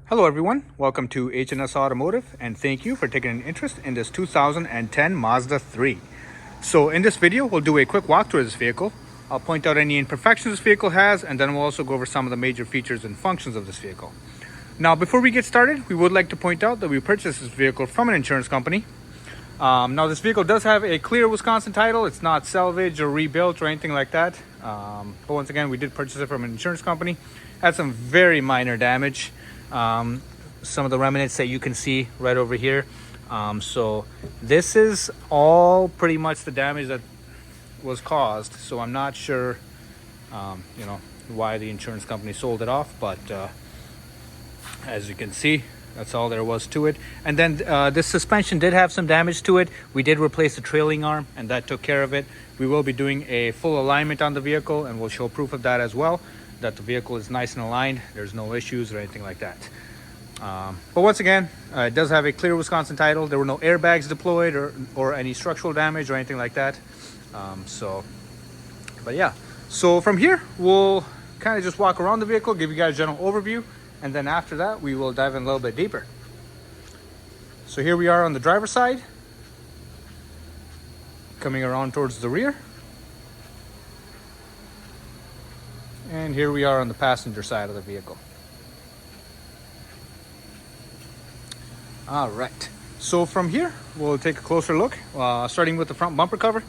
Hello everyone, welcome to H&S Automotive and thank you for taking an interest in this 2010 Mazda 3. So in this video, we'll do a quick walkthrough of this vehicle. I'll point out any imperfections this vehicle has and then we'll also go over some of the major features and functions of this vehicle. Now before we get started, we would like to point out that we purchased this vehicle from an insurance company. Now this vehicle does have a clear Wisconsin title. It's not salvaged or rebuilt or anything like that. But once again, we did purchase it from an insurance company. Had some very minor damage. Some of the remnants that you can see right over here. So this is all pretty much the damage that was caused. So I'm not sure, why the insurance company sold it off, but as you can see, that's all there was to it. And then this suspension did have some damage to it. We did replace the trailing arm and that took care of it. We will be doing a full alignment on the vehicle and we'll show proof of that as well, that the vehicle is nice and aligned. There's no issues or anything like that. But once again, it does have a clear Wisconsin title. There were no airbags deployed or any structural damage or anything like that. But yeah, so from here, we'll kind of just walk around the vehicle, give you guys a general overview. And then after that, we will dive in a little bit deeper. So here we are on the driver's side, coming around towards the rear. And here we are on the passenger side of the vehicle. All right, so from here, we'll take a closer look, starting with the front bumper cover.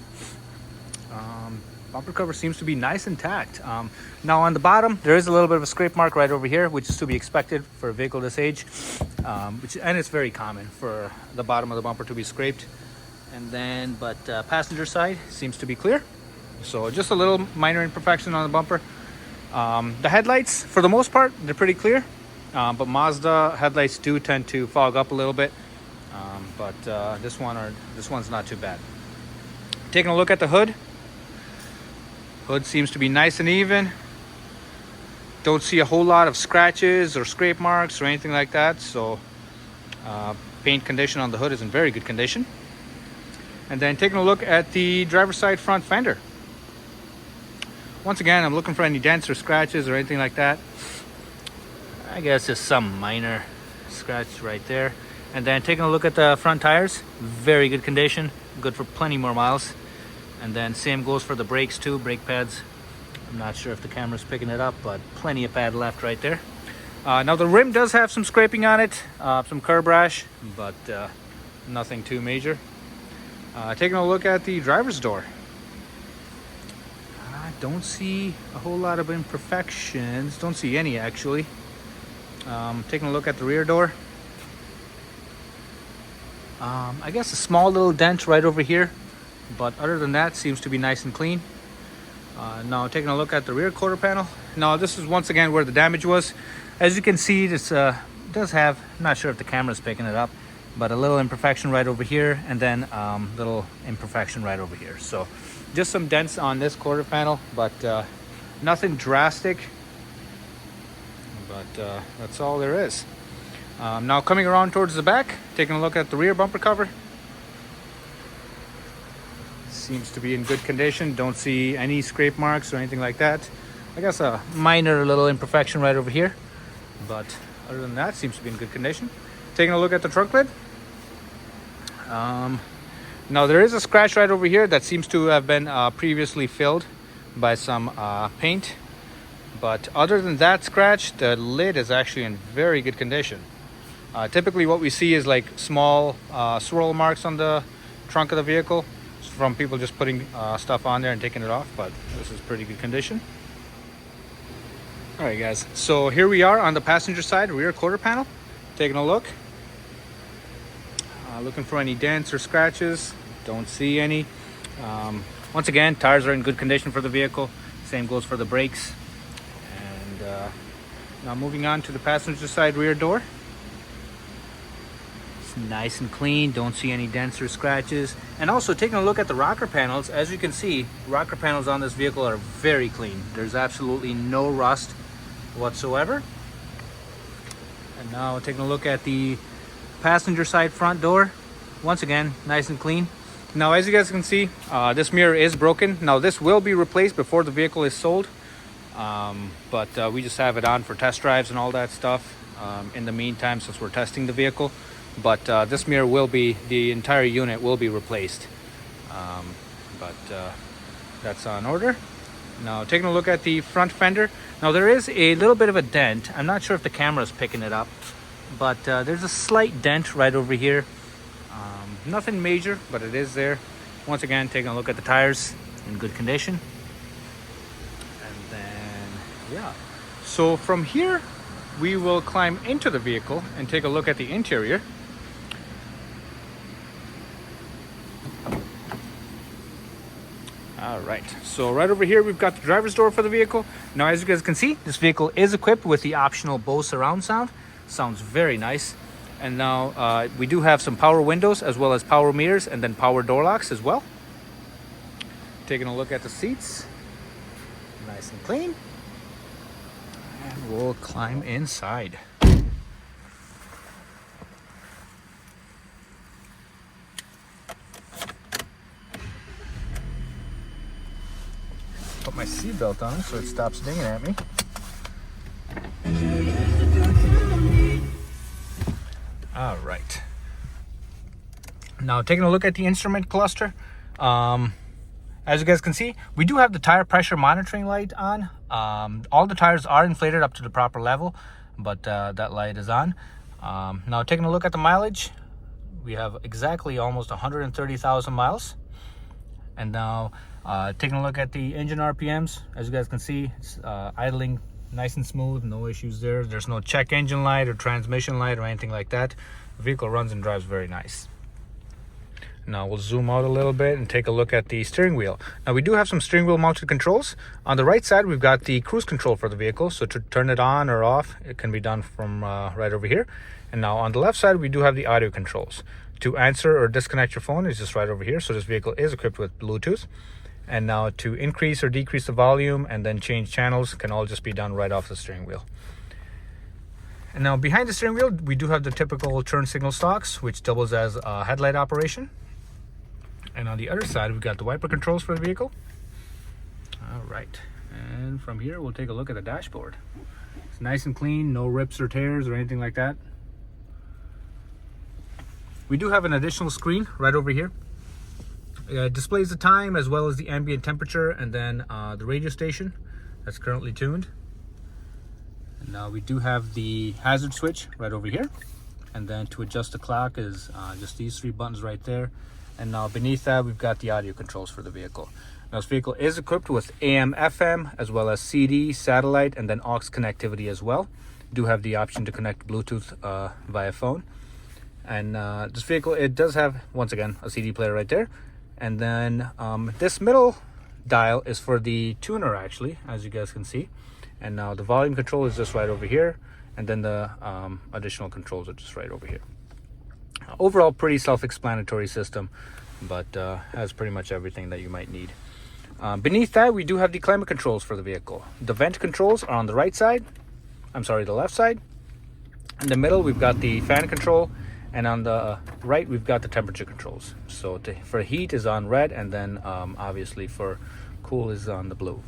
Bumper cover seems to be nice and intact. Now on the bottom, there is a little bit of a scrape mark right over here, which is to be expected for a vehicle this age. And it's very common for the bottom of the bumper to be scraped. But passenger side seems to be clear. So just a little minor imperfection on the bumper. The headlights, for the most part, they're pretty clear. But Mazda headlights do tend to fog up a little bit. This one's not too bad. Taking a look at the hood. Hood seems to be nice and even. Don't see a whole lot of scratches or scrape marks or anything like that. So paint condition on the hood is in very good condition. And then taking a look at the driver's side front fender. Once again, I'm looking for any dents or scratches or anything like that. I guess just some minor scratch right there. And then taking a look at the front tires, very good condition, good for plenty more miles. And then same goes for the brakes too, brake pads. I'm not sure if the camera's picking it up, but plenty of pad left right there. Now the rim does have some scraping on it, some curb rash, but nothing too major. Taking a look at the driver's door. I don't see a whole lot of imperfections. Don't see any actually. Taking a look at the rear door. I guess a small little dent right over here. But other than that, seems to be nice and clean. Now taking a look at the rear quarter panel. Now this is once again where the damage was. As you can see, this does have, I'm not sure if the camera's picking it up, but a little imperfection right over here and then little imperfection right over here. So just some dents on this quarter panel, but nothing drastic. But that's all there is. Now coming around towards the back, taking a look at the rear bumper cover. Seems to be in good condition. Don't see any scrape marks or anything like that. I guess a minor little imperfection right over here. But other than that, seems to be in good condition. Taking a look at the trunk lid. Now there is a scratch right over here that seems to have been previously filled by some paint. But other than that scratch, the lid is actually in very good condition. Typically what we see is like small swirl marks on the trunk of the vehicle from people just putting stuff on there and taking it off, but this is pretty good condition. All right guys, so here we are on the passenger side rear quarter panel, taking a look. Looking for any dents or scratches. Don't see any. Once again, tires are in good condition for the vehicle. Same goes for the brakes. And now moving on to the passenger side rear door. It's nice and clean. Don't see any dents or scratches. And also taking a look at the rocker panels, as you can see, rocker panels on this vehicle are very clean. There's absolutely no rust whatsoever. And now taking a look at the passenger side front door. Once again, nice and clean. Now as you guys can see, this mirror is broken. Now this will be replaced before the vehicle is sold. We just have it on for test drives and all that stuff. in the meantime, since we're testing the vehicle. But this mirror the entire unit will be replaced. But that's on order. Now taking a look at the front fender. Now there is a little bit of a dent. I'm not sure if the camera is picking it up, but there's a slight dent right over here. Nothing major, but it is there. Once again, taking a look at the tires, in good condition. And then, yeah. So from here, we will climb into the vehicle and take a look at the interior. All right, so right over here, we've got the driver's door for the vehicle. Now, as you guys can see, this vehicle is equipped with the optional Bose surround sound. Sounds very nice. And now we do have some power windows as well as power mirrors and then power door locks as well. Taking a look at the seats, nice and clean. And we'll climb inside. Put my seatbelt on so it stops dinging at me. All right. Now taking a look at the instrument cluster. As you guys can see, we do have the tire pressure monitoring light on. All the tires are inflated up to the proper level, but that light is on. Now taking a look at the mileage, we have exactly almost 130,000 miles. And now taking a look at the engine RPMs, as you guys can see, it's idling nice and smooth, no issues there. There's no check engine light or transmission light or anything like that. The vehicle runs and drives very nice. Now we'll zoom out a little bit and take a look at the steering wheel. Now we do have some steering wheel mounted controls. On the right side, we've got the cruise control for the vehicle. So to turn it on or off, it can be done from right over here. And now on the left side, we do have the audio controls. To answer or disconnect your phone is just right over here. So this vehicle is equipped with Bluetooth. And now to increase or decrease the volume and then change channels can all just be done right off the steering wheel. And now behind the steering wheel, we do have the typical turn signal stalks, which doubles as a headlight operation. And on the other side, we've got the wiper controls for the vehicle. All right. And from here, we'll take a look at the dashboard. It's nice and clean, no rips or tears or anything like that. We do have an additional screen right over here. It displays the time as well as the ambient temperature and then the radio station that's currently tuned. And now we do have the hazard switch right over here. And then to adjust the clock is just these three buttons right there. And now beneath that, we've got the audio controls for the vehicle. Now this vehicle is equipped with AM, FM, as well as CD, satellite, and then aux connectivity as well. Do have the option to connect Bluetooth via phone. And this vehicle, it does have, once again, a CD player right there. And then this middle dial is for the tuner, actually, as you guys can see. And now the volume control is just right over here. And then the additional controls are just right over here. Overall, pretty self-explanatory system, but has pretty much everything that you might need. Beneath that, we do have the climate controls for the vehicle. The vent controls are on the right side. I'm sorry, the left side. In the middle, we've got the fan control. And on the right, we've got the temperature controls. So for heat is on red, and then obviously for cool is on the blue.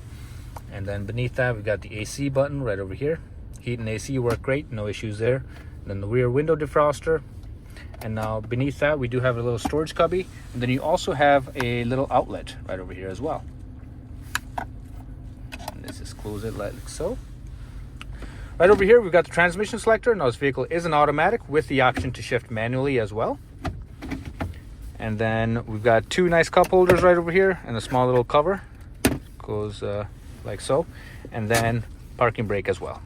And then beneath that, we've got the AC button right over here. Heat and AC work great, no issues there. And then the rear window defroster. And now beneath that, we do have a little storage cubby. And then you also have a little outlet right over here as well. And let's just close it like so. Right over here, we've got the transmission selector. Now this vehicle is an automatic with the option to shift manually as well. And then we've got two nice cup holders right over here and a small little cover. Goes like so. And then parking brake as well.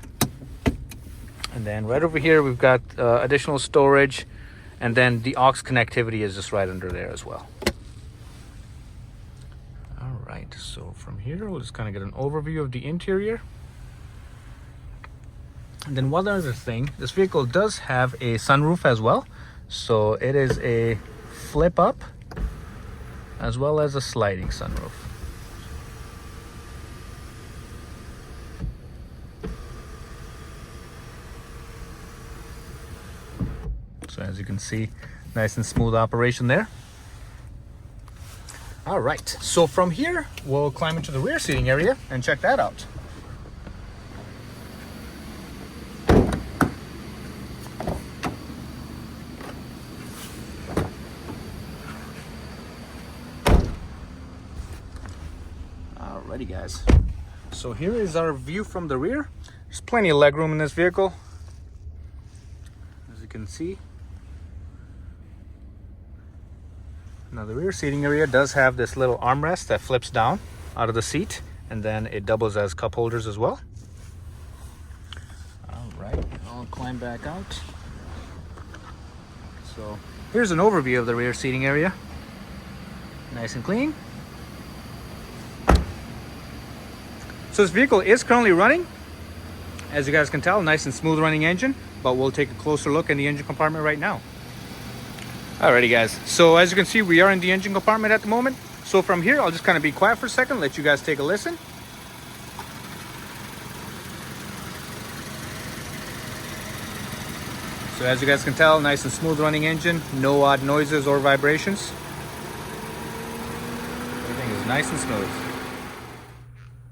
And then right over here, we've got additional storage. And then the aux connectivity is just right under there as well. All right, so from here, we'll just kind of get an overview of the interior. And then one other thing, this vehicle does have a sunroof as well. So it is a flip up as well as a sliding sunroof. So as you can see, nice and smooth operation there. All right, so from here, we'll climb into the rear seating area and check that out. Alrighty guys, so here is our view from the rear. There's plenty of leg room in this vehicle, as you can see. Now the rear seating area does have this little armrest that flips down out of the seat, and then it doubles as cup holders as well. Alright, I'll climb back out. So here's an overview of the rear seating area. Nice and clean. So this vehicle is currently running. As you guys can tell, nice and smooth running engine, but we'll take a closer look in the engine compartment right now. Alrighty guys, so as you can see, we are in the engine compartment at the moment. So from here, I'll just kind of be quiet for a second, let you guys take a listen. So as you guys can tell, nice and smooth running engine, no odd noises or vibrations. Everything is nice and smooth.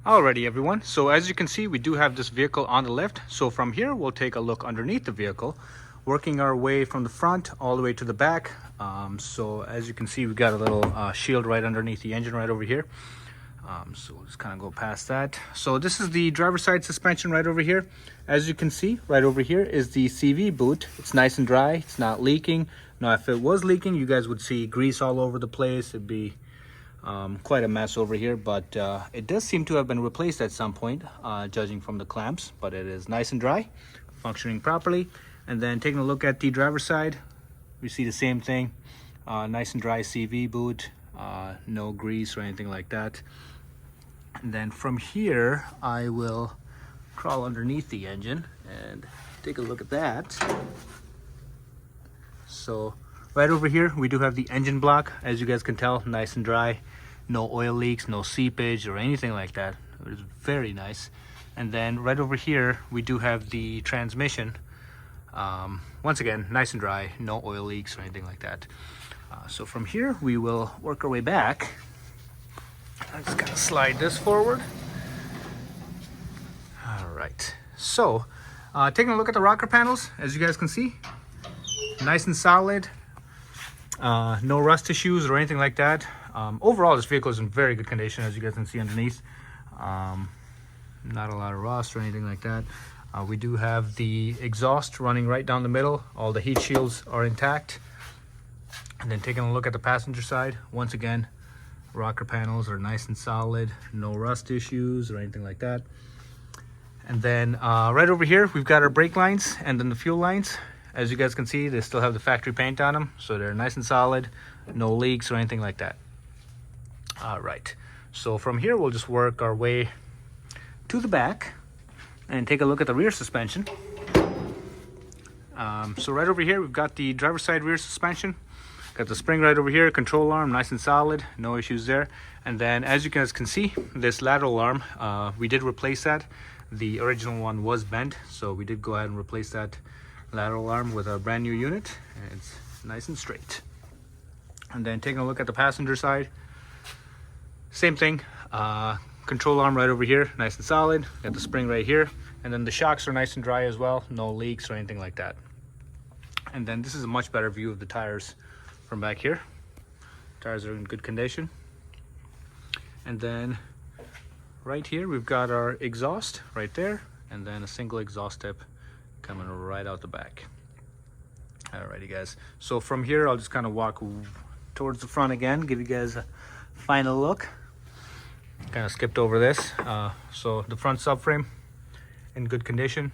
Alrighty everyone, so as you can see, we do have this vehicle on the left. So from here, we'll take a look underneath the vehicle, working our way from the front all the way to the back. So as you can see, we got a little shield right underneath the engine right over here. So we'll just kind of go past that. So this is the driver's side suspension right over here. As you can see, right over here is the CV boot. It's nice and dry, it's not leaking. Now if it was leaking, you guys would see grease all over the place. It'd be quite a mess over here, but it does seem to have been replaced at some point, judging from the clamps. But it is nice and dry, functioning properly. And then taking a look at the driver's side, we see the same thing. Nice and dry CV boot, no grease or anything like that. And then from here, I will crawl underneath the engine and take a look at that. So right over here, we do have the engine block. As you guys can tell, nice and dry. No oil leaks, no seepage or anything like that. It is very nice. And then right over here, we do have the transmission. Once again, nice and dry, no oil leaks or anything like that. So from here, we will work our way back. I'm just gonna slide this forward. All right, so taking a look at the rocker panels, as you guys can see, nice and solid. No rust issues or anything like that. Overall, this vehicle is in very good condition, as you guys can see underneath. Not a lot of rust or anything like that. We do have the exhaust running right down the middle. All the heat shields are intact. And then taking a look at the passenger side, once again, rocker panels are nice and solid. No rust issues or anything like that. And then right over here, we've got our brake lines and then the fuel lines. As you guys can see, they still have the factory paint on them, so they're nice and solid, no leaks or anything like that. All right, so from here, we'll just work our way to the back and take a look at the rear suspension. So right over here, we've got the driver's side rear suspension. Got the spring right over here, control arm, nice and solid, no issues there. And then as you guys can see, this lateral arm, we did replace that. The original one was bent, so we did go ahead and replace that lateral arm with a brand new unit, and it's nice and straight. And then taking a look at the passenger side, same thing. Control arm right over here, nice and solid. Got the spring right here, and then the shocks are nice and dry as well, no leaks or anything like that. And then this is a much better view of the tires from back here. Tires are in good condition. And then right here, we've got our exhaust right there, and then a single exhaust tip coming right out the back. Alrighty guys, so from here I'll just kind of walk towards the front again, give you guys a final look. Kind of skipped over this. So the front subframe in good condition,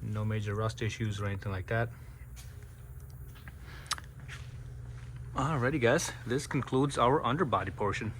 no major rust issues or anything like that. Alrighty guys, this concludes our underbody portion.